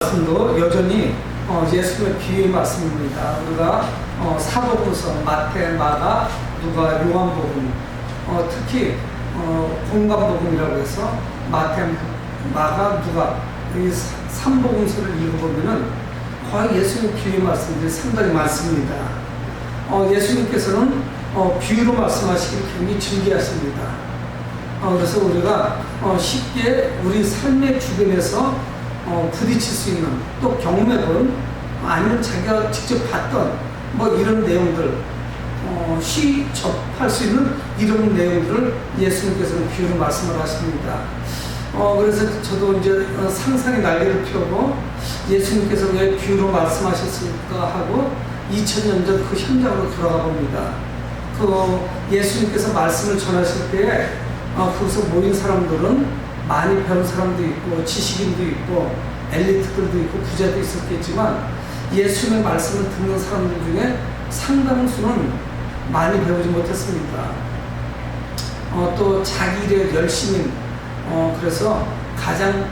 말씀도 여전히 예수님의 비유의 말씀입니다. 우리가 사복음서 마태, 마가, 누가, 요한복음, 특히 공관복음이라고 해서 마태, 마가, 누가 이 삼복음서를 읽어보면은 거의 예수님 비유의 말씀들이 상당히 많습니다. 예수님께서는 비유로 말씀하시기를 굉장히 즐겨하십니다. 그래서 우리가 쉽게 우리 삶의 주변에서 부딪힐 수 있는, 또 경험해본, 아니면 자기가 직접 봤던 이런 내용들, 쉽게 접할 수 있는 이런 내용들을 예수님께서는 비유로 말씀을 하십니다. 그래서 저도 이제 상상의 날개를 펴고 예수님께서 왜 비유로 말씀하셨을까 하고 2000년 전 그 현장으로 돌아가 봅니다. 예수님께서 말씀을 전하실 때에 거기서 모인 사람들은 많이 배운 사람도 있고 지식인도 있고 엘리트들도 있고 부자도 있었겠지만 예수님의 말씀을 듣는 사람들 중에 상당수는 많이 배우지 못했습니다. 또 자기 일에 열심히 그래서 가장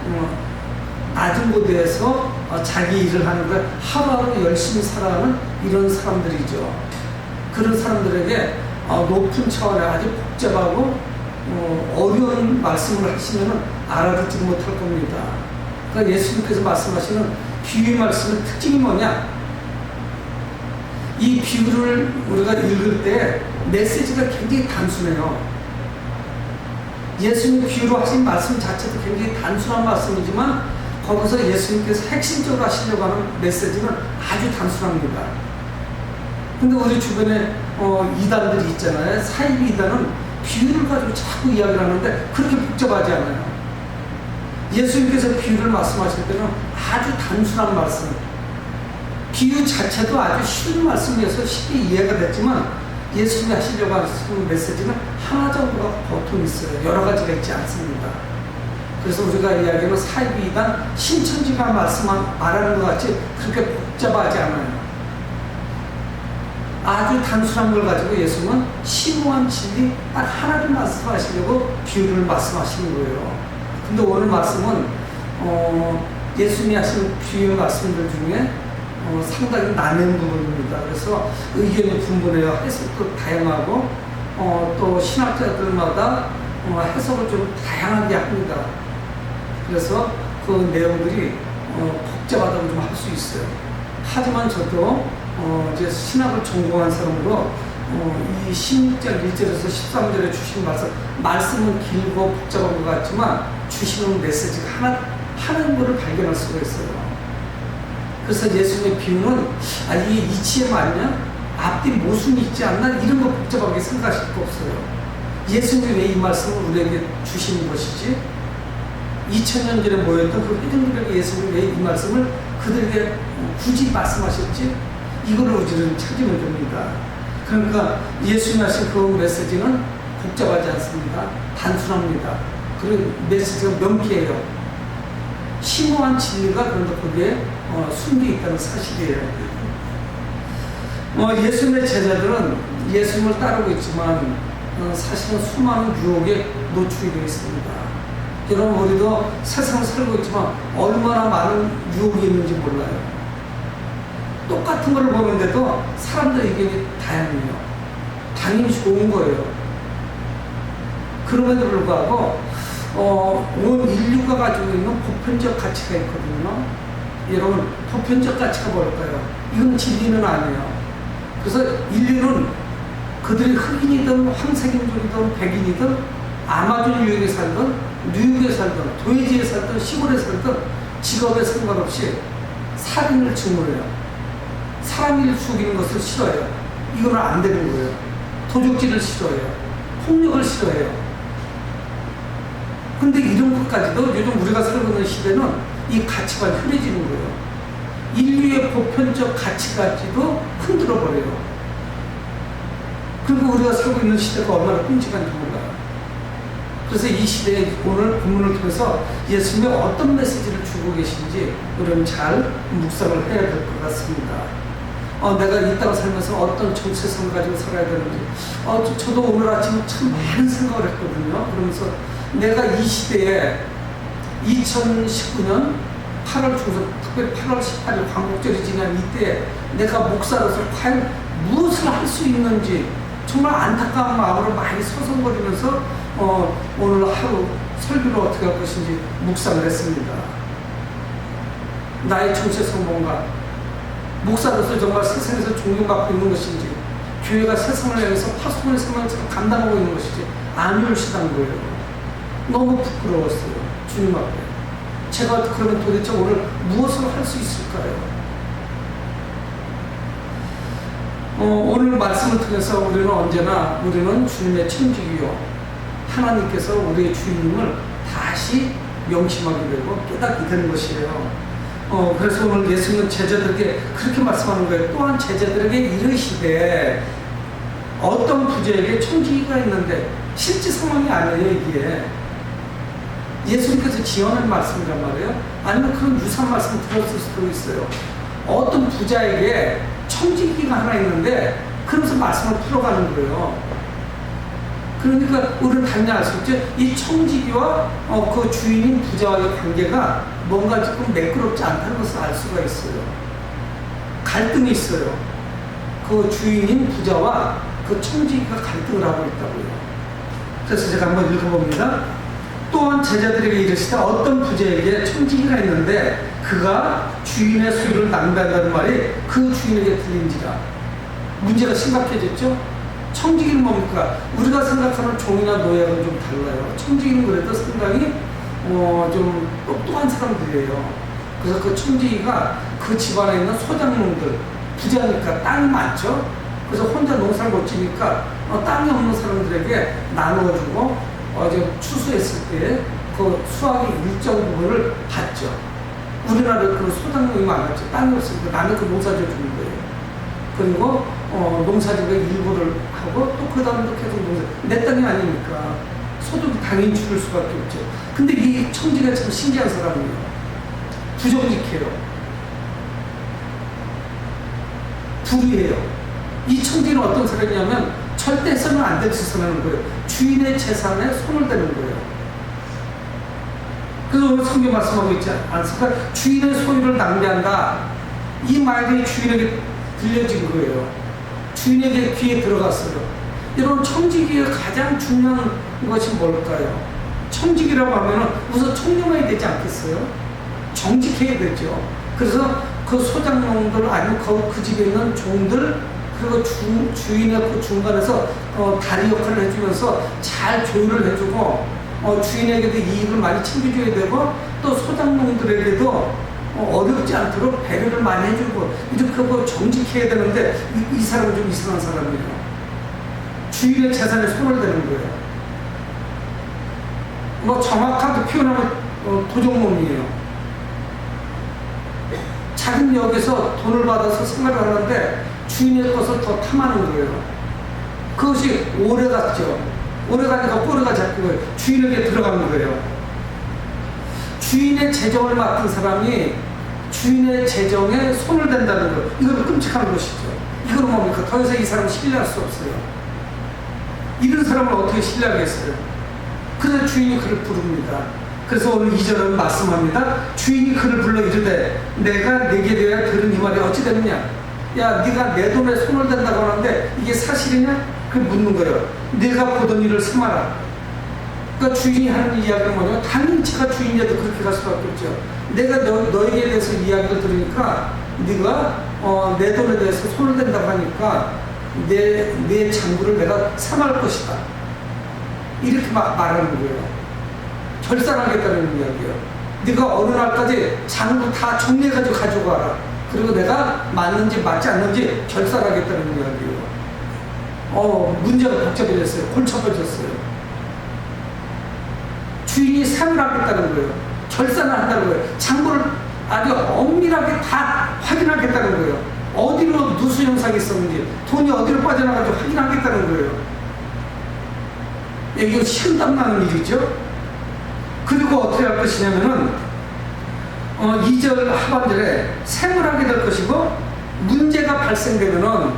낮은 곳에서 자기 일을 하는 걸 하루하루 열심히 살아가는 이런 사람들이죠. 그런 사람들에게 높은 차원의 아주 복잡하고 어려운 말씀을 하시면 알아듣지 못할 겁니다. 그러니까 예수님께서 말씀하시는 비유의 말씀의 특징이 뭐냐? 이 비유를 우리가 읽을 때 메시지가 굉장히 단순해요. 예수님 비유로 하신 말씀 자체도 굉장히 단순한 말씀이지만 거기서 예수님께서 핵심적으로 하시려고 하는 메시지는 아주 단순합니다. 근데 우리 주변에 이단들이 있잖아요. 사이비 이단은 비유를 가지고 자꾸 이야기를 하는데 그렇게 복잡하지 않아요. 예수님께서 비유를 말씀하실 때는 아주 단순한 말씀, 비유 자체도 아주 쉬운 말씀이어서 쉽게 이해가 됐지만 예수님이 하시려고 하시는 메시지는 하나 정도가 보통 있어요. 여러 가지가 있지 않습니다. 그래서 우리가 이야기하는 사이비 이단 신천지가 말하는 것 같이 그렇게 복잡하지 않아요. 아주 단순한 걸 가지고 예수님은 심오한 진리 딱 하나를 말씀하시려고 비유를 말씀하시는 거예요. 근데 오늘 말씀은 예수님이 하신 비유의 말씀들 중에 상당히 나뉘는 부분입니다. 그래서 의견이 분분해요. 해석도 다양하고 또 신학자들마다 해석을 좀 다양하게 합니다. 그래서 그 내용들이 복잡하다고 좀 할 수 있어요. 하지만 저도 이제 신학을 전공한 사람으로 이 16절 1절에서 13절에 주신 말씀은 길고 복잡한 것 같지만 주시는 메시지가 하나님을 발견할 수가 있어요. 그래서 예수님의 비유는 이게 이치에 맞냐? 앞뒤 모순이 있지 않나? 이런 거 복잡하게 생각하실 거 없어요. 예수님이 왜 이 말씀을 우리에게 주시는 것이지? 2000년 전에 모였던 그 회중들에게 예수님이 왜 이 말씀을 그들에게 굳이 말씀하셨지? 이걸 우리는 찾으면 됩니다. 그러니까 예수님이 하신 그 메시지는 복잡하지 않습니다. 단순합니다. 그리고 메시지가 명쾌해요. 심오한 진리가 그런데 거기에 숨겨 있다는 사실이에요. 예수님의 제자들은 예수님을 따르고 있지만 사실은 수많은 유혹에 노출이 되어 있습니다. 여러분, 우리도 세상을 살고 있지만 얼마나 많은 유혹이 있는지 몰라요. 똑같은 걸 보는데도 사람들의 의견이 다양해요. 당연히 좋은 거예요. 그럼에도 불구하고 온 인류가 가지고 있는 보편적 가치가 있거든요. 여러분, 보편적 가치가 뭘까요? 이건 진리는 아니에요. 그래서 인류는 그들이 흑인이든 황색인종이든 백인이든 아마존 유역에 살든 뉴욕에 살든 도시지에 살든 시골에 살든 직업에 상관없이 살인을 증오해요. 사람을 죽이는 것을 싫어해요. 이거는 안 되는 거예요. 도적질을 싫어해요. 폭력을 싫어해요. 근데 이런 것까지도 요즘 우리가 살고 있는 시대는 이 가치가 흐려지는 거예요. 인류의 보편적 가치까지도 흔들어버려요. 그리고 우리가 살고 있는 시대가 얼마나 끔찍한지 몰라요. 그래서 이 시대에 오늘 본문을 통해서 예수님이 어떤 메시지를 주고 계신지 우리는 잘 묵상을 해야 될 것 같습니다. 내가 이 땅을 살면서 어떤 정체성을 가지고 살아야 되는지 저도 오늘 아침에 참 많은 생각을 했거든요. 그러면서 내가 이 시대에 2019년 8월 중순, 특별히 8월 18일 광복절이 지난 이때 내가 목사로서 과연 무엇을 할 수 있는지 정말 안타까운 마음으로 많이 서성거리면서 오늘 하루 설교를 어떻게 할 것인지 묵상을 했습니다. 나의 정체성 뭔가, 목사로서 정말 세상에서 존경받고 있는 것인지, 교회가 세상을 향해서 파수꾼의 생명을 감당하고 있는 것이지 아니올시다는 거예요. 너무 부끄러웠어요. 주님 앞에. 제가 그러면 도대체 오늘 무엇을 할 수 있을까요? 오늘 말씀을 통해서 우리는 주님의 천직이요, 하나님께서 우리의 주님을 다시 명심하게 되고 깨닫게 되는 것이에요. 그래서 오늘 예수님은 제자들에게 그렇게 말씀하는 거예요. 또한 제자들에게 이르시되, 어떤 부자에게 천지기가 있는데, 실제 상황이 아니에요 이게. 예수님께서 지어낸 말씀이란 말이에요. 아니면 그런 유사한 말씀을 들었을 수도 있어요. 어떤 부자에게 천지기가 하나 있는데, 그러면서 말씀을 풀어가는 거예요. 그러니까 우리는 당연히 알 수 있죠. 이 청지기와 그 주인인 부자와의 관계가 뭔가 조금 매끄럽지 않다는 것을 알 수가 있어요. 갈등이 있어요. 그 주인인 부자와 그 청지기가 갈등을 하고 있다고요. 그래서 제가 한번 읽어봅니다. 또한 제자들에게 이르시되, 어떤 부자에게 청지기가 있는데 그가 주인의 소유를 낭비한다는 말이 그 주인에게 들린지라. 문제가 심각해졌죠. 청지기는 뭡니까? 우리가 생각하는 종이나 노예하고는 좀 달라요. 청지기는 그래도 상당히 좀 똑똑한 사람들이에요. 그래서 그 청지기가 그 집안에 있는 소작농들, 부자니까 땅이 많죠. 그래서 혼자 농사를 못 지니까 땅이 없는 사람들에게 나누어주고 추수했을 때 그 수확의 일정 부분을 받죠. 우리나라에 그런 소작농이 많았죠. 땅이 없으니까 남의 그 농사지어 주는 거예요. 그리고 농사지의 일부를 하고 또 그 다음에 계속 내 땅이 아니니까 소득이 당연히 줄을 수밖에 없죠. 근데 이 청지기가 참 신기한 사람이에요. 부정직해요. 불의해요. 이 청지기는 어떤 사람이냐면 절대 해서는 안 될 짓을 하는 거예요. 주인의 재산에 손을 대는 거예요. 그래서 오늘 성경 말씀하고 있지 않습니까? 주인의 소유를 낭비한다. 이 말이 주인에게 들려진 거예요. 주인에게 귀에 들어갔어요. 여러분, 청지기의 가장 중요한 것이 뭘까요? 청지기라고 하면 우선 청렴해야 되지 않겠어요? 정직해야 되죠. 그래서 그 소작농들, 아니면 그 집에 있는 종들, 그리고 주인의 그 중간에서 다리 역할을 해주면서 잘 조율을 해주고, 주인에게도 이익을 많이 챙겨줘야 되고, 또 소작농들에게도 어렵지 않도록 배려를 많이 해주고, 이렇게 정직해야 되는데, 이 사람은 좀 이상한 사람이에요. 주인의 재산에 손을 대는 거예요. 정확하게 표현하면 도적놈이에요. 자기는 여기서 돈을 받아서 생활을 하는데 주인의 것을 더 탐하는 거예요. 그것이 오래갔죠. 오래가니까 꼬리가 잡힌 거예요. 주인에게 들어가는 거예요. 주인의 재정을 맡은 사람이 주인의 재정에 손을 댄다는 것, 이건 끔찍한 것이죠. 이건 뭡니까? 더 이상 이 사람을 신뢰할 수 없어요. 이런 사람을 어떻게 신뢰하겠어요? 그래서 주인이 그를 부릅니다. 그래서 오늘 2절은 말씀합니다. 주인이 그를 불러 이르되, 내가 내게 대하여 들은 이 말이 어찌 되느냐? 야, 네가 내 돈에 손을 댄다고 하는데 이게 사실이냐? 그 묻는 거예요. 네가 보던 일을 삼아라. 그러니까 주인이 하는 이야기는 뭐냐면, 당연히 제가 주인이라도 그렇게 갈 수밖에 없죠. 내가 너에게 대해서 이야기를 들으니까 네가 내 돈에 대해서 손을 댄다고 하니까 내 장부를 내가 삼할 것이다. 이렇게 말하는 거예요. 결산하겠다는 이야기예요. 네가 어느 날까지 장부 다 정리해가지고 가지고 와라. 그리고 내가 맞는지 맞지 않는지 결산하겠다는 이야기예요. 문제가 복잡해졌어요. 골쳐버렸어요. 주인이 상을 하겠다는 거예요. 결산을 한다는 거예요. 장부를 아주 엄밀하게 다 확인하겠다는 거예요. 어디로 누수 현상이 있었는지, 돈이 어디로 빠져나가는지 확인하겠다는 거예요. 이거 식은땀 나는 일이죠. 그리고 어떻게 할 것이냐면은 2절 하반절에 생을 하게 될 것이고, 문제가 발생되면은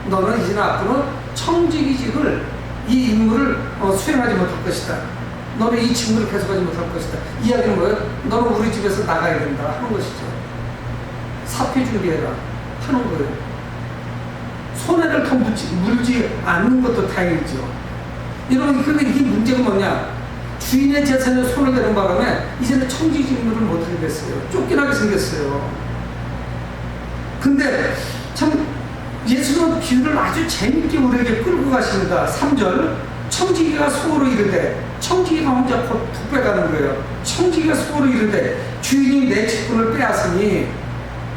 너는 이제 앞으로 청지기직을, 이 임무를 수행하지 못할 것이다. 너는 이 직무를 계속하지 못할 것이다. 이야기는 뭐예요? 너는 우리 집에서 나가야 된다 하는 것이죠. 사표 준비해라 하는 거예요. 손해를 더 물지 않는 것도 다행이죠. 여러분, 근데 이게 문제가 뭐냐? 주인의 재산에 손을 대는 바람에 이제는 청지 직무를 못하게 됐어요. 쫓겨나게 생겼어요. 근데 참 예수는 비유를 아주 재밌게 우리에게 끌고 가십니다. 3절, 청지기가 속으로 이르되, 청지기가 혼자 곧 빼가는 거예요. 청지기가 속으로 이르되 주인이 내 직분을 빼앗으니,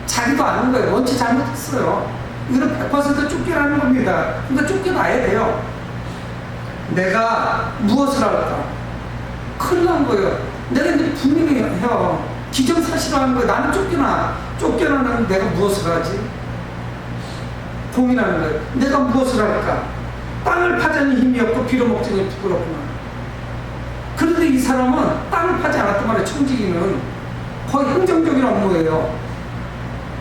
자기도 아는 거예요. 원체 잘못했어요. 이거는 100% 쫓겨나는 겁니다. 그러니까 쫓겨나야 돼요. 내가 무엇을 할까? 큰일 난 거예요. 내가 이제 분명히 해요. 기정사실화하는 거예요. 나는 쫓겨나는 내가 무엇을 하지? 고민하는 거예요. 내가 무엇을 할까? 땅을 파자니 힘이 없고 빌어먹자니 부끄럽구나. 그런데 이 사람은 땅을 파지 않았단 말이에요. 청지기는 거의 행정적인 업무예요.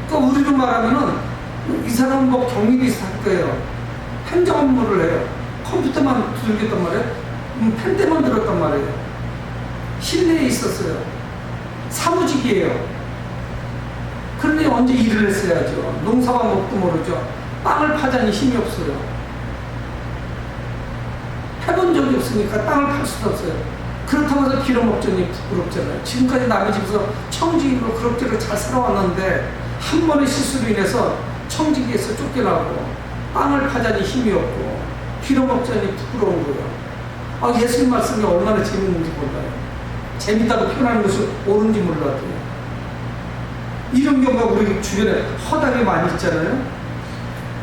그러니까 우리로 말하면은 이 사람은 뭐 경리 비슷할 거예요. 행정 업무를 해요. 컴퓨터만 두들겼단 말이에요. 펜대만 들었단 말이에요. 실내에 있었어요. 사무직이에요. 그런데 언제 일을 했어야죠. 농사와 먹도 모르죠. 땅을 파자니 힘이 없어요. 해본 적이 없으니까 땅을 팔 수도 없어요. 그렇다고 해서 빌어먹자니 부끄럽잖아요. 지금까지 남의 집에서 청지기로 그럭저럭 잘 살아왔는데 한 번의 실수로 인해서 청지기에서 쫓겨나고 땅을 파자니 힘이 없고 빌어먹자니 부끄러운 거예요. 아, 예수님 말씀이 얼마나 재밌는지 몰라요. 재밌다고 표현하는 것이 옳은지 몰라도 이런 경우가 우리 주변에 허다하게 많이 있잖아요.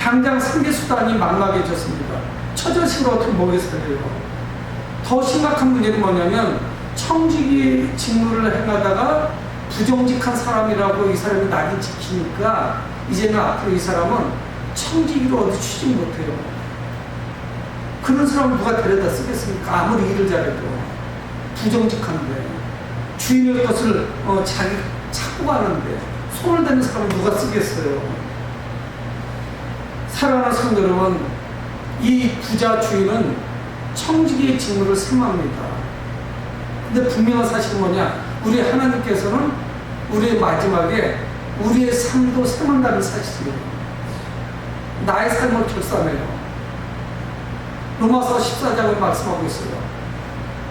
당장 생계수단이 막막해졌습니다. 처자식으로 어떻게 먹여 살려요. 더 심각한 문제는 뭐냐면 청지기 직무를 행하다가 부정직한 사람이라고 이 사람이 낙인 찍히니까 이제는 앞으로 이 사람은 청지기로 어디 취직 못해요. 그런 사람을 누가 데려다 쓰겠습니까? 아무리 일을 잘해도. 부정직한데 주인의 것을 자기 찾고 가는데 손을 대는 사람을 누가 쓰겠어요. 사랑하는 성도 여러분, 이 부자 주인은 청지기의 직무를 sem합니다. 근데 분명한 사실은 뭐냐? 우리 하나님께서는 우리의 마지막에 우리의 삶도 sem한다는 사실이에요. 나의 삶을 결산해요. 로마서 14장을 말씀하고 있어요.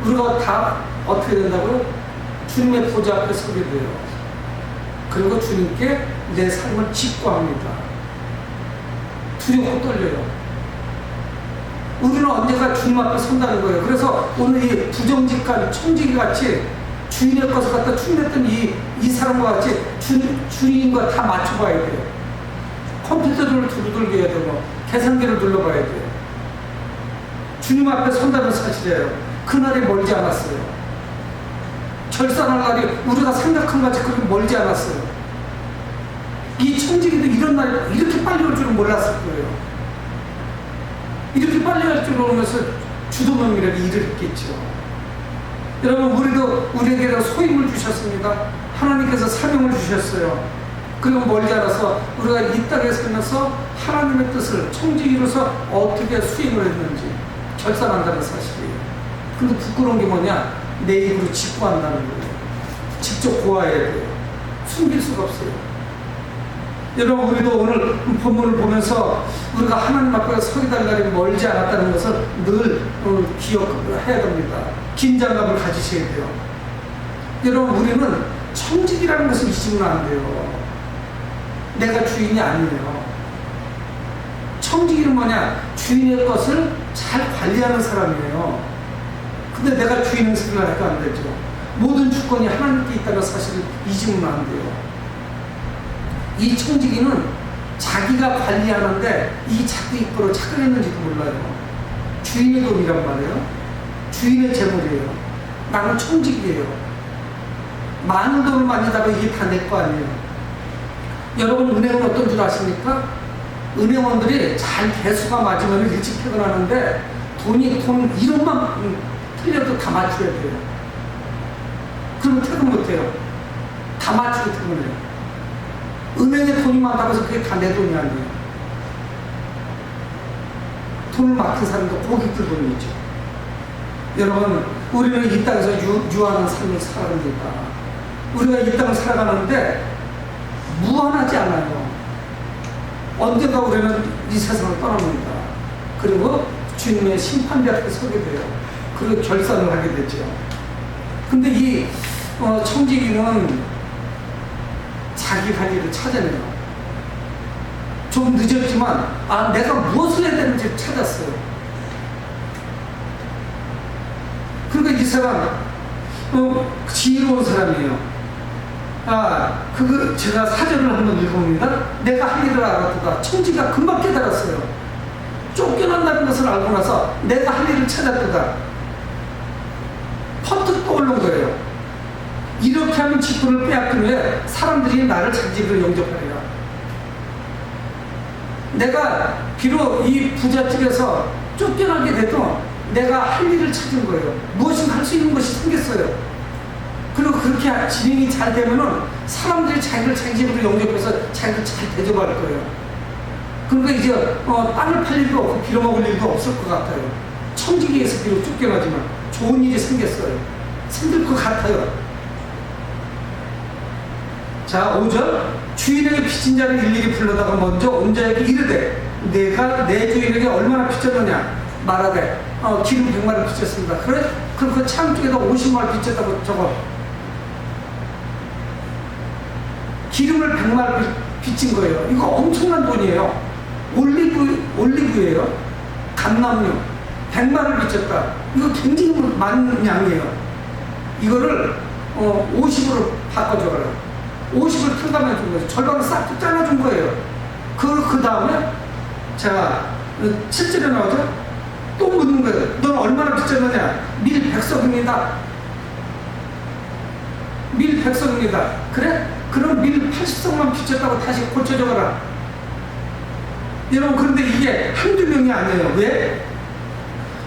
우리가 다 어떻게 된다고요? 주님의 보좌 앞에 서게 돼요. 그리고 주님께 내 삶을 직구합니다. 두렵고 떨려요. 우리는 언제가 주님 앞에 선다는 거예요. 그래서 오늘 이 부정직한 청지기 같이 주인의 것을 갖다 충냈던 이 사람과 같이 주인과 다 맞춰봐야 돼요. 컴퓨터를 두들겨야 되고 계산기를 눌러봐야 돼요. 주님 앞에 선다는 사실이에요. 그날이 멀지 않았어요. 결산할 날이 우리가 생각한 것같이 그렇게 멀지 않았어요. 이 청지기도 이런 날이 이렇게 빨리 올 줄은 몰랐을 거예요. 이렇게 빨리 할 줄 모르면서 주도면밀하게 일을 했겠죠. 여러분, 우리에게 소임을 주셨습니다. 하나님께서 사명을 주셨어요. 그리고 멀지 않아서 우리가 이 땅에 살면서 하나님의 뜻을 청지기로서 어떻게 수행을 했는지 결산한다는 사실이에요. 근데 부끄러운 게 뭐냐? 내 입으로 직구한다는 거예요. 직접 고아해야 돼요. 숨길 수가 없어요. 여러분, 우리도 오늘 본문을 보면서 우리가 하나님 앞에 서게 될 날이 멀지 않았다는 것을 늘 기억해야 됩니다. 긴장감을 가지셔야 돼요. 여러분, 우리는 청직이라는 것을 잊으면 안 돼요. 내가 주인이 아니에요. 청지기는 뭐냐? 주인의 것을 잘 관리하는 사람이에요. 근데 내가 주인 행세를 하니까 안 되죠. 모든 주권이 하나님께 있다는 사실을 잊으면 안 돼요. 이 청지기는 자기가 관리하는데 이 자기 입으로 착각했는지도 몰라요. 주인의 돈이란 말이에요. 주인의 재물이에요. 나는 청지기예요. 많은 돈을 만지다가 이게 다 내 거 아니에요. 여러분, 은행은 어떤 줄 아십니까? 은행원들이 잘 개수가 맞으면 일찍 퇴근하는데 돈 1원만 틀려도 다 맞춰야 돼요. 그러면 퇴근 못해요. 다 맞추고 퇴근해요. 은행에 돈이 많다고 해서 그게 다 내 돈이 아니에요. 돈을 맡은 사람도 고깃들 돈이 있죠. 여러분, 우리는 이 땅에서 유한한 삶을 살아갑니다. 우리가 이 땅을 살아가는데 무한하지 않아요. 언젠가 우리는 이 세상을 떠납니다. 그리고 주님의 심판대 앞에 서게 돼요. 그리고 결산을 하게 되죠. 근데 이 청지기는 자기 할 일을 찾아내요. 좀 늦었지만 내가 무엇을 해야 되는지 찾았어요. 그러니까 이 사람 지혜로운 사람이에요. 제가 사전을 한번 읽어봅니다. 내가 할 일을 알았다. 청지기가 금방 깨달았어요. 쫓겨난다는 것을 알고 나서 내가 할 일을 찾았다. 퍼뜩 떠오른 거예요. 이렇게 하면 직분을 빼앗긴 후에 사람들이 나를 자기 집으로 영접하리라. 내가 비록 이 부잣집에서 쫓겨나게 돼도 내가 할 일을 찾은 거예요. 무엇인가 할 수 있는 것이 생겼어요. 그리고 그렇게 진행이 잘 되면은 사람들이 자기를 자기 집으로 영접해서 자기를 잘 대접할 거예요. 그러니까 이제 땅을 팔 일도 없고 빌어먹을 일도 없을 것 같아요. 청지기에서 비록 쫓겨나지만 좋은 일이 생겼어요. 생길 것 같아요. 자, 5절. 주인에게 빚진 자를 일일이 불러다가 먼저 온 자에게 이르되 내가 내 주인에게 얼마나 빚졌느냐 말하되 기름 100마를 빚졌습니다. 그래? 그럼 그 창 쪽에다 50마를 빚졌다고 적어. 기름을 100마를 빚진 거예요. 이거 엄청난 돈이에요. 올리브예요. 감남류 100마를 빚졌다. 이거 굉장히 많은 양이에요. 이거를 50으로 바꿔줘라. 50을 튼감해 준 거죠. 절반을 싹 잘라준 거예요. 그 다음에 자 7절에 나오죠. 또 묻는 거예요. 넌 얼마나 빚졌느냐? 밀 100석입니다. 밀 100석입니다. 그래? 그럼 밀 80석만 빚졌다고 다시 고쳐 적어라. 여러분, 그런데 이게 한두 명이 아니에요. 왜?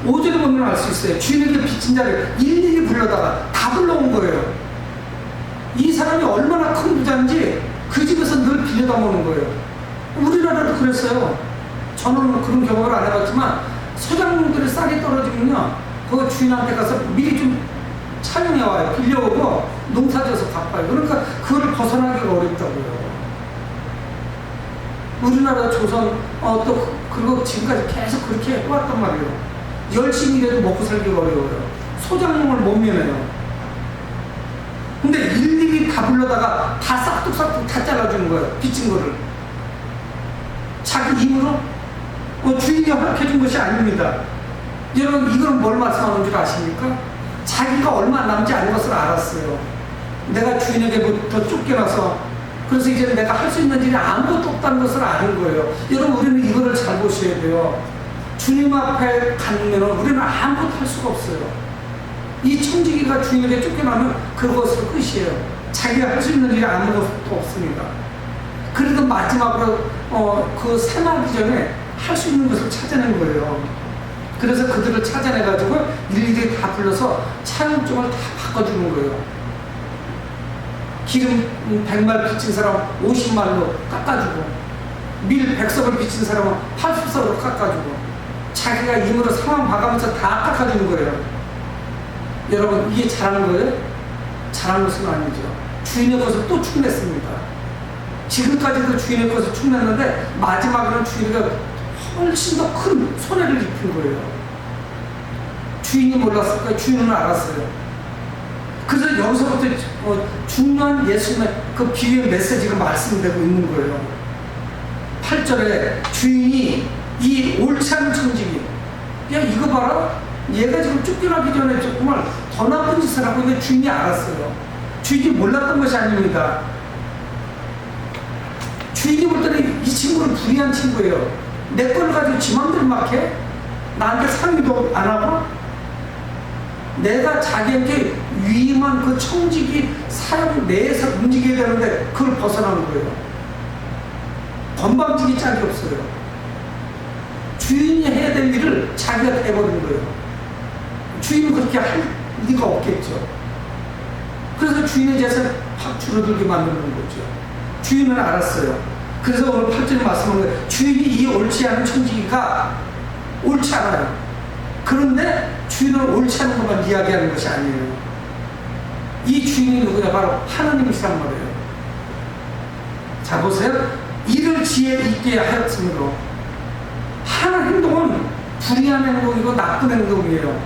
5절에 보면 알 수 있어요. 주인에게 빚진 자를 일일이 불러다가 다 불러온 거예요. 이 사람이 얼마나 큰 부자인지 그 집에서 늘 빌려다보는 거예요. 우리나라도 그랬어요. 저는 그런 경험을 안 해봤지만 소장농들이 쌀이 떨어지면요, 그 주인한테 가서 미리 좀 차용해와요. 빌려오고 농사져서 갚아요. 그러니까 그걸 벗어나기가 어렵다고요. 우리나라 조선 또 그거 지금까지 계속 그렇게 해왔단 말이에요. 열심히 일해도 먹고 살기가 어려워요. 소장농을 못 면해요. 근데 일일이 다 불러다가 다 싹둑싹둑 다 잘라주는 거예요. 빚진 거를. 자기 힘으로 주인이 허락해준 것이 아닙니다. 여러분, 이건 뭘 말씀하는 줄 아십니까? 자기가 얼마 남지 않은 것을 알았어요. 내가 주인에게부터 쫓겨나서 그래서 이제 내가 할 수 있는 일이 아무것도 없다는 것을 아는 거예요. 여러분, 우리는 이거를 잘 보셔야 돼요. 주님 앞에 가면 우리는 아무것도 할 수가 없어요. 이 청지기가 주인에게 쫓겨나면 그것으로 끝이에요. 자기가 할 수 있는 일이 아무것도 없습니다. 그래도 마지막으로 그 새나기 전에 할 수 있는 것을 찾아낸 거예요. 그래서 그들을 찾아내가지고 일일이 다 불러서 차용증을 다 바꿔주는 거예요. 기름 100말 빚진 사람 50말로 깎아주고, 밀 100석을 빚진 사람은 80석으로 깎아주고, 자기가 힘으로 상황 봐가면서 다 깎아주는 거예요. 여러분, 이게 잘하는 거예요? 잘한 것은 아니죠. 주인의 것을 또 축냈습니다. 지금까지도 주인의 것을 축냈는데 마지막에는 주인이 훨씬 더 큰 손해를 입힌 거예요. 주인이 몰랐을 거예요. 주인은 알았어요. 그래서 여기서부터 중요한 예수님의 그 비유의 메시지가 말씀되고 있는 거예요. 8절에 주인이 이 옳지 않은 청지기, 야 이거 봐라, 얘가 지금 쫓겨나기 전에 정말 더 나쁜 짓을 하고 있는데 주인이 알았어요. 주인이 몰랐던 것이 아닙니다. 주인이 볼 때는 이 친구는 불의한 친구예요. 내 걸 가지고 지 맘대로 막 해? 나한테 상의도 안 하고? 내가 자기한테 위임한 그 청지기 사용 내에서 움직여야 되는데 그걸 벗어나는 거예요. 건방지기 짝이 없어요. 주인이 해야 될 일을 자기가 해버린 거예요. 주인은 그렇게 할 리가 없겠죠. 그래서 주인의 재산을 확 줄어들게 만드는 거죠. 주인은 알았어요. 그래서 오늘 8절에 말씀하는 거예요. 주인이 이 옳지 않은 청지기가 옳지 않아요. 그런데 주인을 옳지 않은 것만 이야기하는 것이 아니에요. 이 주인이 누구냐? 바로 하나님이시란 말이에요. 자, 보세요. 이를 지혜 있게 하였으므로. 하는 행동은 불의한 행동이고 나쁜 행동이에요.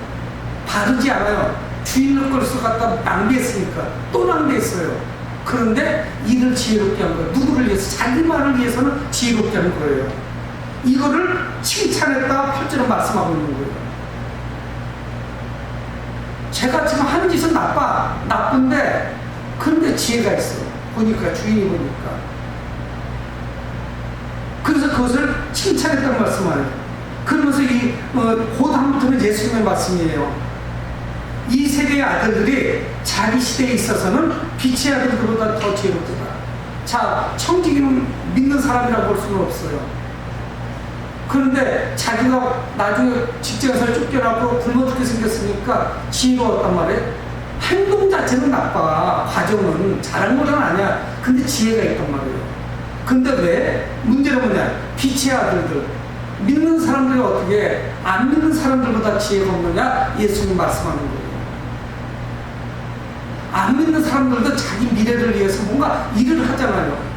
바르지 않아요. 주인의 것을 갖다 낭비했으니까 또 낭비했어요. 그런데 이를 지혜롭게 한 거예요. 누구를 위해서? 자기만을 위해서는 지혜롭게 하는 거예요. 이거를 칭찬했다 8절은 말씀하고 있는 거예요. 제가 지금 하는 짓은 나쁜데 그런데 지혜가 있어. 보니까 주인이 보니까. 그래서 그것을 칭찬했다는 말씀을. 그러면서 곧 다음부터는 예수님의 말씀이에요. 이 세대의 아들들이 자기 시대에 있어서는 빛의 아들들보다 더 지혜롭다. 자, 청지기는 믿는 사람이라고 볼 수는 없어요. 그런데 자기가 나중에 직장에서 쫓겨나고 굶어 죽게 생겼으니까 지혜로웠단 말이에요. 행동 자체는 나빠. 과정은 잘한 건 아니야. 근데 지혜가 있단 말이에요. 근데 왜? 문제는 뭐냐? 빛의 아들들. 믿는 사람들이 어떻게 안 믿는 사람들보다 지혜가 없느냐? 예수님 말씀하는 거예요. 안 믿는 사람들도 자기 미래를 위해서 뭔가 일을 하잖아요.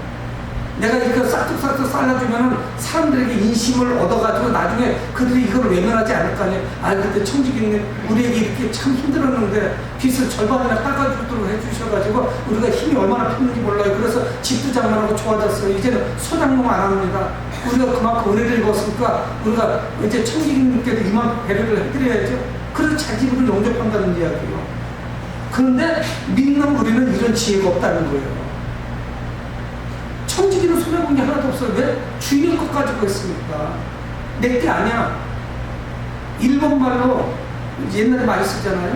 내가 이거 싹둑싹둑 잘라주면은 사람들에게 인심을 얻어가지고 나중에 그들이 이걸 외면하지 않을 거 아니에요. 아, 그때 청지기님 우리에게 이렇게 참 힘들었는데 빚을 절반이나 깎아주도록 해주셔가지고 우리가 힘이 얼마나 폈는지 몰라요. 그래서 집도 장만하고 좋아졌어요. 이제는 소장농 안 합니다. 우리가 그만큼 은혜를 입었으니까 우리가 이제 청지기님께도 이만 배려를 해드려야죠. 그래서 자기 집을 용접한다는 이야기예요. 그런데 믿는 우리는 이런 지혜가 없다는 거예요. 청지기는 손해본 게 하나도 없어요. 왜? 주인의 것 가지고 했으니까. 내 게 아니야. 일본말로 옛날에 많이 쓰잖아요.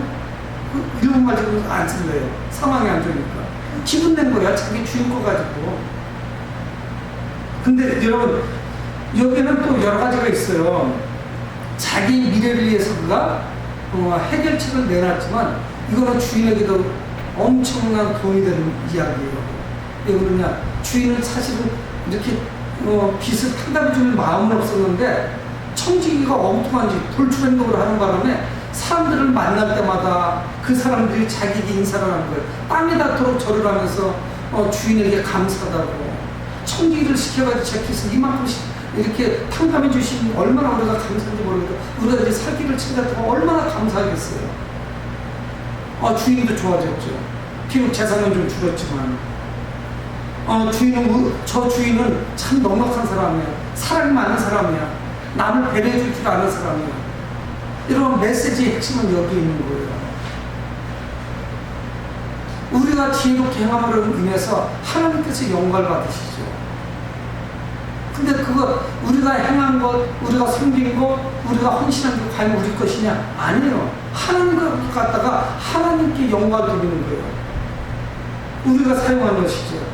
그 일본말 지금 안 쓴대요. 상황이 안 좋으니까. 기분 낸 거야. 자기 주인 거 가지고. 근데 여러분, 여기는 또 여러 가지가 있어요. 자기 미래를 위해서 그가 해결책을 내놨지만 이거는 주인에게도 엄청난 도움이 되는 이야기예요. 왜 그러냐? 주인은 사실은 이렇게 빚을 탕감해줄 마음은 없었는데 청지기가 엉뚱한 짓, 돌출행동을 하는 바람에 사람들을 만날 때마다 그 사람들이 자기에게 인사를 하는 거예요. 땀이 닿도록 절을 하면서 주인에게 감사하다고. 청지기를 시켜가지고 제 빚을 이만큼씩 이렇게 탕감해 주신 얼마나 우리가 감사한지 모르겠고 우리가 이제 살기를 챙겼다고 얼마나 감사하겠어요. 주인도 좋아졌죠. 비록 재산은 좀 줄었지만 저 주인은 참 넉넉한 사람이야. 사랑이 많은 사람이야. 남을 배려해 줄 줄 아는 사람이야. 이런 메시지의 핵심은 여기 있는 거예요. 우리가 지혜롭게 행함으로 인해서 하나님께서 영광을 받으시죠. 근데 그거 우리가 행한 것, 우리가 섬긴 것, 우리가 헌신한 게 과연 우리 것이냐? 아니에요. 하나님 것 갖다가 하나님께 영광을 돌리는 거예요. 우리가 사용한 것이죠.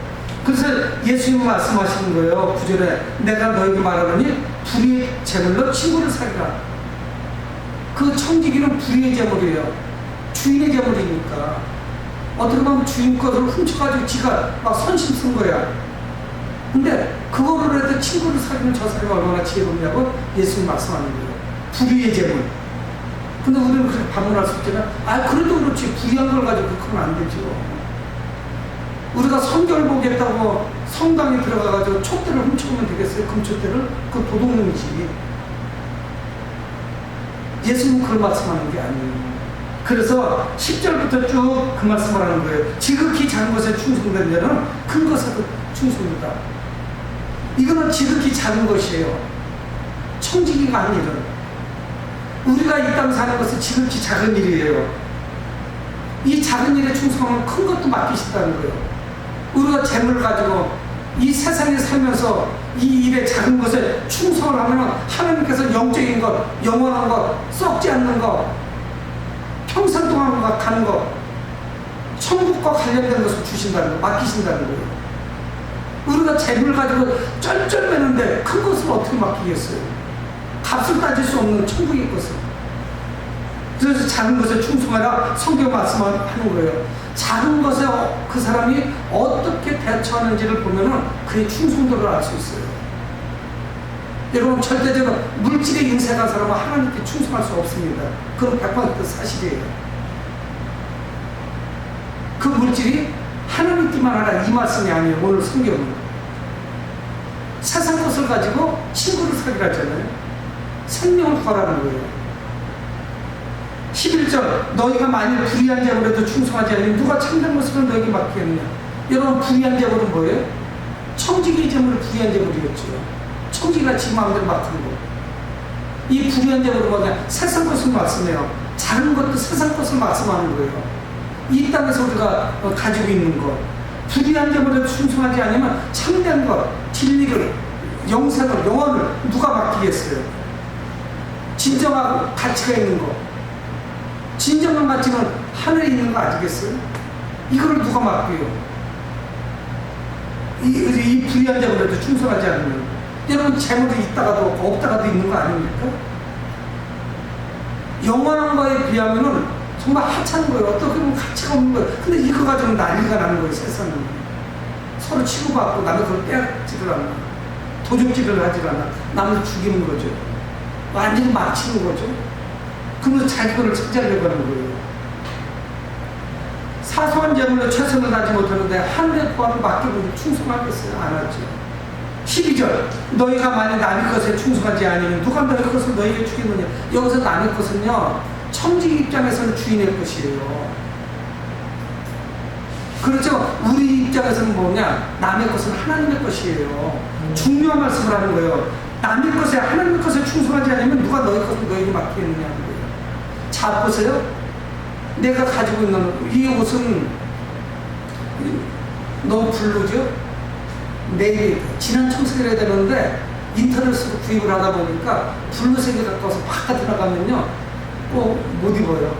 그래서 예수님 말씀하시는 거예요. 9절에 내가 너에게 말하노니 불의의 재물로 친구를 사귀라. 그 청지기는 불의의 재물이에요. 주인의 재물이니까. 어떻게 보면 주인 것을 훔쳐가지고 지가 막 선심 쓴 거야. 근데 그거를 해도 친구를 사귀는 저 사람이 얼마나 지혜롭냐고 예수님 말씀하는 거예요. 불의의 재물. 근데 우리는 그렇게 반문할 수 있잖아. 그래도 그렇지. 불의한 걸 가지고 그렇게 하면 안 되죠. 우리가 성경을 보겠다고 성당에 들어가가지고 촛대를 훔쳐오면 되겠어요? 금촛대를? 그 도둑놈이지. 예수님은 그런 말씀하는 게 아니에요. 그래서 10절부터 쭉 그 말씀을 하는 거예요. 지극히 작은 것에 충성된 자는 큰 것에도 충성이다. 이거는 지극히 작은 것이에요. 청지기가 아닌 일은. 우리가 이 땅 사는 것은 지극히 작은 일이에요. 이 작은 일에 충성하면 큰 것도 맡기신다는 거예요. 우리가 재물을 가지고 이 세상에 살면서 이 일에 작은 것에 충성을 하면 하나님께서 영적인 것, 영원한 것, 썩지 않는 것, 평생 동안 가는 것, 천국과 관련된 것을 주신다는 거, 맡기신다는 거예요. 우리가 재물을 가지고 쩔쩔매는데 큰 것을 어떻게 맡기겠어요? 값을 따질 수 없는 천국의 것을. 그래서 작은 것에 충성하라 성경 말씀하는 거예요. 작은 것에 그 사람이 어떻게 대처하는지를 보면은 그의 충성도를 알 수 있어요. 여러분, 절대적으로 물질에 인색한 사람은 하나님께 충성할 수 없습니다. 그건 100% 사실이에요. 그 물질이 하나님께만 하라, 이 말씀이 아니에요. 오늘 성경은 세상 것을 가지고 친구를 사귀라잖아요. 생명을 구하라는 거예요. 11절, 너희가 만일 불의한 자보라도 충성하지 않으면 누가 참된 것을 너희에게 맡기겠느냐. 여러분, 불의한 자보는 뭐예요? 청지기의 제물을 불의한 제물이었죠. 청지기가 지 마음대로 맡은 거. 이 불의한 제물은 뭐냐? 세상 것을 말씀해요. 작은 것도 세상 것을 말씀하는 거예요. 이 땅에서 우리가 가지고 있는 것. 불의한 제물에 충성하지 않으면 참된 것, 진리를, 영생을, 영혼을 누가 맡기겠어요? 진정하고 가치가 있는 것. 진정한 가치는 하늘에 있는 거 아니겠어요? 이거를 누가 맡겨요? 이 불의한 자보다도 충성하지 않으면. 여러분, 재물이 있다가도 없고 없다가도 있는 거 아닙니까? 영원한 거에 비하면은 정말 하찮은 거예요. 어떻게 보면 가치가 없는 거예요. 근데 이거 가지고 난리가 나는 거예요, 세상은. 서로 치고받고 남의 그걸 빼앗지를 않아. 도적질을 하질 않아. 남을 죽이는 거죠. 완전히 망치는 거죠. 그러면서 자기 거를 찾아내려고 하는 거예요. 사소한 재물로 최선을 다하지 못하는데 하늘의 구함을 맡기고 충성하겠어요? 안 하죠. 12절, 너희가 만약 남의 것에 충성하지 않으면 누가 너희 것을 너희에게 주겠느냐. 여기서 남의 것은요, 청지기 입장에서는 주인의 것이에요. 그렇죠? 우리 입장에서는 뭐냐? 남의 것은 하나님의 것이에요. 중요한 말씀을 하는 거예요. 남의 것에, 하나님의 것에 충성하지 않으면 누가 너희 것을 너희에게 맡기겠느냐 하는 거예요. 자, 보세요. 내가 가지고 있는 이 옷은 너무 블루죠? 내일 진한 청색을 해야 되는데 인터넷으로 구입을 하다 보니까 블루색을 갖고 와서 바깥에 나가면요 못 입어요.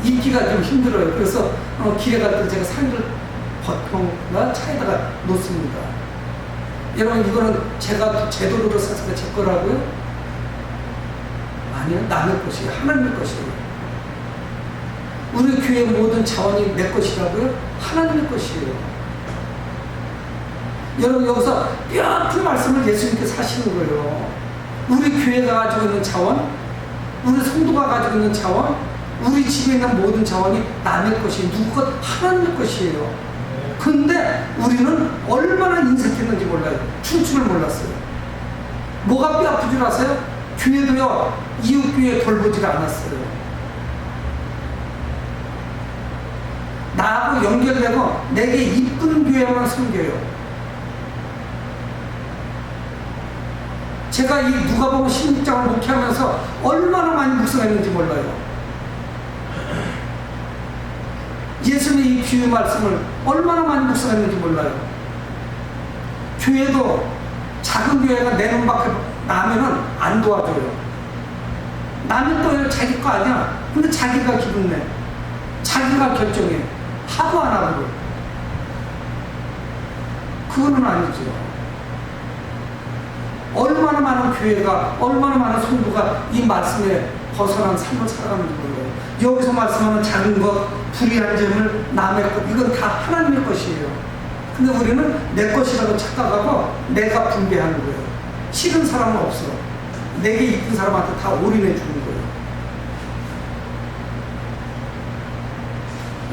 입기가 좀 힘들어요. 그래서 길에 갈 때 제가 상의를 보통 차에다가 놓습니다. 여러분, 이거는 제가 제 돈으로 사서 제 거라고요? 아니요, 남의 것이에요. 하나님의 것이에요. 우리 교회 모든 자원이 내 것이라고요? 하나님의 것이에요. 여러분, 여기서 뼈아픈 말씀을 예수님께서 하시는 거예요. 우리 교회가 가지고 있는 자원, 우리 성도가 가지고 있는 자원, 우리 집에 있는 모든 자원이 남의 것이에요. 누구 것? 하나님의 것이에요. 근데 우리는 얼마나 인색했는지 몰라요. 춤춤을 몰랐어요. 뭐가 뼈아픈 줄 아세요? 교회도요, 이웃교회 돌보질 않았어요. 나하고 연결되고 내게 이쁜 교회만 섬겨요. 제가 이 누가복음 16장을 목회하면서 얼마나 많이 묵상했는지 몰라요. 예수님의 이 비유 말씀을 얼마나 많이 묵상했는지 몰라요. 교회도 작은 교회가 내 눈 밖에 나면은 안 도와줘요. 나는 또 자기 거 아니야. 근데 자기가 기분 내. 자기가 결정해. 하도 안 하는 거예요. 그거는 아니죠. 얼마나 많은 교회가, 얼마나 많은 성도가 이 말씀에 벗어난 삶을 살아가는지 몰라요. 여기서 말씀하는 작은 것, 불의한 점을, 남의 것, 이건 다 하나님의 것이에요. 근데 우리는 내 것이라고 착각하고 내가 분배하는 거예요. 싫은 사람은 없어. 내게 이쁜 사람한테 다 올인해 주는 거예요.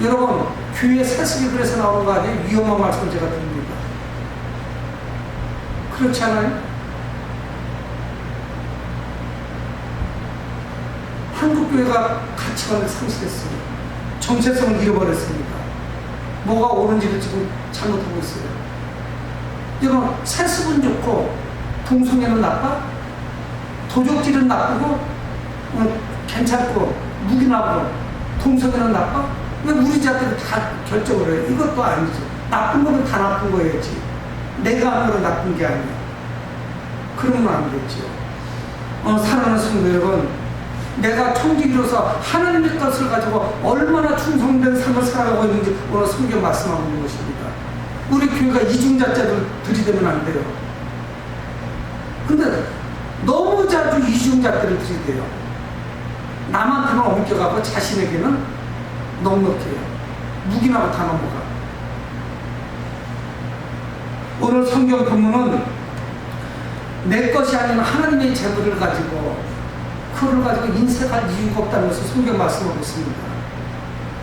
여러분, 교회 세습이 그래서 나오는 거 아니에요? 위험한 말씀 제가 드립니다. 그렇지 않아요? 한국교회가 가치관을 상실했어요. 정체성을 잃어버렸습니다. 뭐가 옳은지를 지금 잘못하고 있어요. 여러분, 세습은 좋고 동성애는 나빠? 도적질은 나쁘고 괜찮고 무기나고 동성애는 나빠? 왜 우리 자들이 다 결정을 해요? 이것도 아니죠. 나쁜 거는 다 나쁜 거였지. 내가 하는 건 나쁜 게 아니야. 그러면 안 되죠. 사랑하는 성도 여러분, 내가 청지기로서 하나님의 것을 가지고 얼마나 충성된 삶을 살아가고 있는지 오늘 성경 말씀하고 있는 것입니다. 우리 교회가 이중자자들 들이대면 안 돼요. 근데 너무 자주 이중잣대를 들이대요. 남한테만 옮겨가고 자신에게는 넉넉해요. 묵인하고 다 넘어가. 오늘 성경 본문은 내 것이 아닌 하나님의 재물을 가지고 그걸 가지고 인색할 이유가 없다는 것을 성경 말씀하고 있습니다.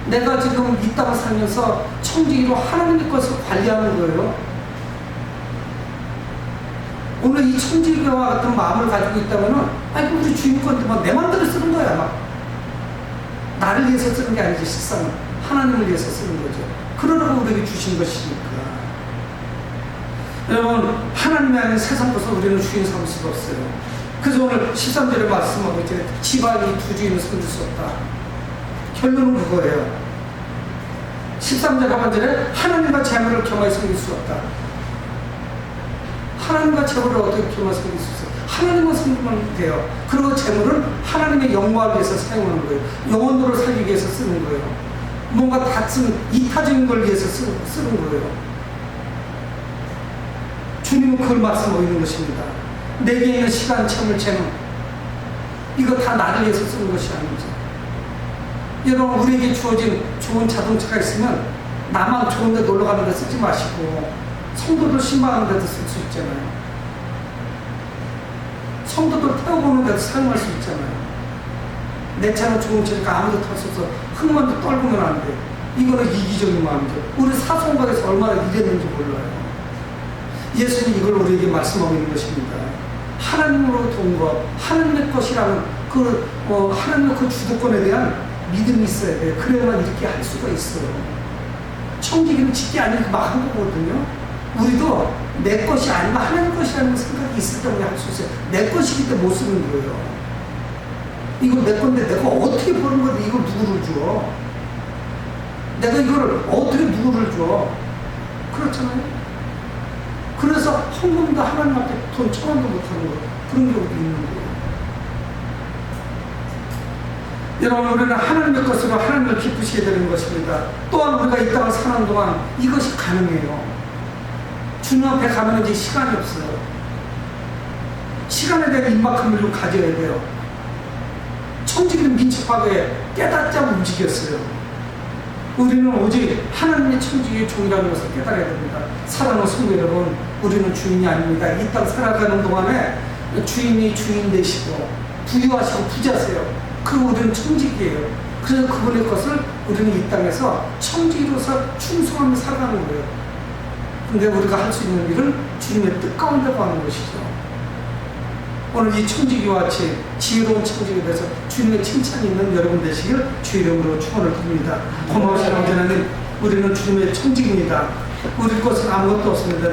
내가 지금 이 땅을 살면서 청지기로 하나님의 것을 관리하는 거예요. 오늘 이 청지기와 같은 마음을 가지고 있다면은, 아이고, 우리 주인 건데 뭐 내 맘대로 쓰는 거야, 막. 나를 위해서 쓰는 게 아니지, 실상은. 하나님을 위해서 쓰는 거죠. 그러라고 우리에게 주신 것이니까. 여러분, 하나님이 아닌 세상 것을 우리는 주인 삼을 수가 없어요. 그래서 오늘 13절에 말씀하고 있잖아요. 집안이 두 주인을 섬길 수 없다. 결론은 그거예요. 13절 하반절에 하나님과 재물을 겸하여 섬길 수 없다. 하나님과 재물을 어떻게 겸하여 섬길 수 있어요? 하나님만 섬기면 돼요. 그리고 재물은 하나님의 영광을 위해서 사용하는 거예요. 영혼들을 살리기 위해서 쓰는 거예요. 뭔가 다른 이타적인 걸 위해서 쓰는 거예요. 주님은 그걸 말씀하고 있는 것입니다. 내게 있는 시간, 재물, 재능, 이거 다 나를 위해서 쓰는 것이 아니죠. 여러분, 우리에게 주어진 좋은 자동차가 있으면 나만 좋은 데 놀러 가는 데 쓰지 마시고 성도들 신방하는 데도 쓸 수 있잖아요. 성도들 태워보는 데도 사용할 수 있잖아요. 내 차는 좋은 차니까 아무도 탈 수 없어. 흙만 떨구면 안 돼. 이거는 이기적인 마음이죠. 우리 사성각에서 얼마나 일했는지 몰라요. 예수님이 이걸 우리에게 말씀하고 있는 것입니다. 하나님으로부터 온 것, 하나님의 것이라는 하나님의 그 주도권에 대한 믿음이 있어야 돼요. 그래야만 이렇게 할 수가 있어요. 청지기는 짓게 아니고 막 한 거거든요. 우리도 내 것이 아니고 하나님 것이라는 생각이 있을 때문에 할 수 있어요. 내 것이기 때문에 못 쓰는 거예요. 이거 내 건데 내가 어떻게 버는 건데 이걸 누구를 줘? 내가 이걸 어떻게 누구를 줘? 그렇잖아요. 그래서 한 번도 하나님 앞에 돈 1,000원도 못하는 거, 그런 경우도 있는 거예요. 여러분, 우리는 하나님의 것으로 하나님을 기쁘시게 되는 것입니다. 또한 우리가 이 땅을 사는 동안 이것이 가능해요. 주님 앞에 가면 이제 시간이 없어요. 시간에 대한 임박함을 좀 가져야 돼요. 청지기는 민첩하게 깨닫자 움직였어요. 우리는 오직 하나님의 청지기의 종이라는 것을 깨달아야 됩니다. 사랑하는 성도 여러분, 우리는 주인이 아닙니다. 이 땅 살아가는 동안에 주인이 주인 되시고 부유하시고 부자세요. 그리고 우리는 청지기예요. 그래서 그분의 것을 우리는 이 땅에서 청지기로서 충성하며 살아가는 거예요. 근데 우리가 할 수 있는 일은 주님의 뜻 가운데 가는 것이죠. 오늘 이 청지기와 같이 지혜로운 청지기에 대해서 주님의 칭찬이 있는 여러분 되시길 주 이름으로 축원을 드립니다. 고마우신 아버지 하나님, 우리는 주님의 청지기입니다. 우리 것은 아무것도 없습니다.